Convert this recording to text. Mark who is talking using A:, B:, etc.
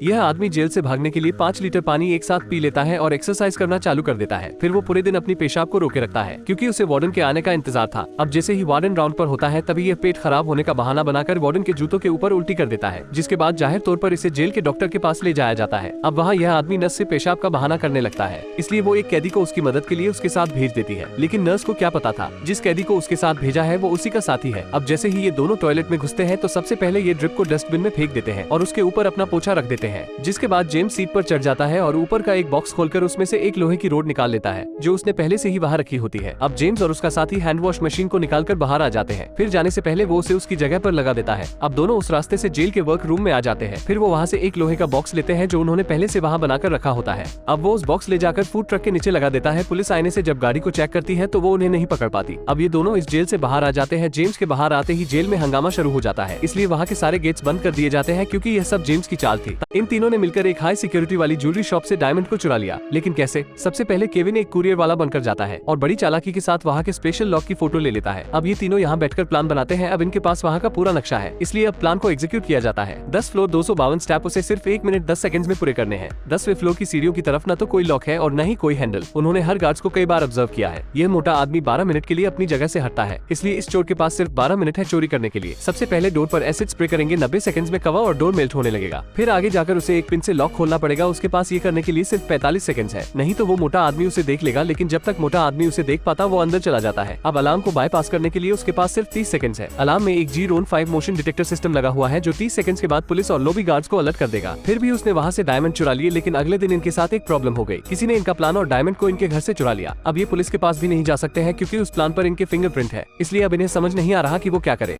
A: यह आदमी जेल से भागने के लिए 5 लीटर पानी एक साथ पी लेता है और एक्सरसाइज करना चालू कर देता है। फिर वो पूरे दिन अपनी पेशाब को रोके रखता है क्योंकि उसे वार्डन के आने का इंतजार था। अब जैसे ही वार्डन राउंड पर होता है तभी यह पेट खराब होने का बहाना बनाकर वार्डन के जूतों के ऊपर उल्टी कर देता है, जिसके बाद जाहिर तौर पर इसे जेल के डॉक्टर के पास ले जाया जाता है। अब वहाँ यह आदमी नर्स से पेशाब का बहाना करने लगता है, इसलिए वो एक कैदी को उसकी मदद के लिए उसके साथ भेज देती है। लेकिन नर्स को क्या पता था जिस कैदी को उसके साथ भेजा है वो उसी का साथी है। अब जैसे ही ये दोनों टॉयलेट में घुसते हैं तो सबसे पहले ये ड्रिप को डस्टबिन में फेंक देते हैं और उसके ऊपर अपना पोछा रख देते हैं, जिसके बाद जेम्स सीट पर चढ़ जाता है और ऊपर का एक बॉक्स खोलकर उसमें से एक लोहे की रोड निकाल लेता है जो उसने पहले से ही वहाँ रखी होती है। अब जेम्स और उसका साथी हैंड वॉश मशीन को निकालकर बाहर आ जाते हैं। फिर जाने से पहले वो उसे उसकी जगह पर लगा देता है। अब दोनों उस रास्ते से जेल के वर्क रूम में आ जाते हैं। फिर वो वहाँ से एक लोहे का बॉक्स लेते हैं जो उन्होंने पहले से वहाँ बनाकर रखा होता है। अब वो उस बॉक्स ले जाकर फूड ट्रक के नीचे लगा देता है। पुलिस आने से जब गाड़ी को चेक करती है तो वो उन्हें नहीं पकड़ पाती। अब ये दोनों इस जेल से बाहर आ जाते हैं। जेम्स के बाहर आते ही जेल में हंगामा शुरू हो जाता है, इसलिए वहाँ के सारे गेट्स बंद कर दिए जाते हैं क्योंकि यह सब जेम्स की चाल थी। इन तीनों ने मिलकर एक हाई सिक्योरिटी वाली ज्वेलरी शॉप से डायमंड को चुरा लिया। लेकिन कैसे? सबसे पहले केविन एक कुरियर वाला बनकर जाता है और बड़ी चालाकी के साथ वहाँ के स्पेशल लॉक की फोटो ले लेता है। अब ये तीनों यहाँ बैठकर प्लान बनाते हैं। अब इनके पास वहाँ का पूरा नक्शा है, इसलिए अब प्लान को एग्जीक्यूट किया जाता है। 10 फ्लोर 252 स्टेप उसे सिर्फ 1 मिनट 10 सेकंड्स में पूरे करने हैं। 10वें फ्लोर की सीढ़ियों की तरफ न तो कोई लॉक है और न ही कोई हैंडल। उन्होंने हर गार्ड्स को कई बार ऑब्जर्व किया है। यह मोटा आदमी 12 मिनट के लिए अपनी जगह से हटता है, इसलिए इस चोर के पास सिर्फ 12 मिनट है चोरी करने के लिए। सबसे पहले डोर पर एसिड स्प्रे करेंगे, 90 सेकंड्स में कवर और डोर मेल्ट होने लगेगा। फिर आगे जाकर उसे एक पिन से लॉक खोलना पड़ेगा। उसके पास ये करने के लिए सिर्फ 45 सेकंड्स है, नहीं तो वो मोटा आदमी उसे देख लेगा। लेकिन जब तक मोटा आदमी उसे देख पाता वो अंदर चला जाता है। अब अलार्म को बाईपास करने के लिए उसके पास सिर्फ 30 सेकंड्स है। अलार्म में एक G-RON-5 मोशन डिटेक्टर सिस्टम लगा हुआ है जो 30 सेकंड्स के बाद पुलिस और लॉबी गार्ड्स को अलर्ट कर देगा। फिर भी उसने वहाँ से डायमंड चुरा लिए, लेकिन अगले दिन इनके साथ एक प्रॉब्लम हो गई। किसी ने इनका प्लान और डायमंड को इनके घर से चुरा लिया। अब ये पुलिस के पास भी नहीं जा सकते हैं क्योंकि उस प्लान पर इनके फिंगरप्रिंट है, इसलिए अब इन्हें समझ नहीं आ रहा कि वो क्या करे।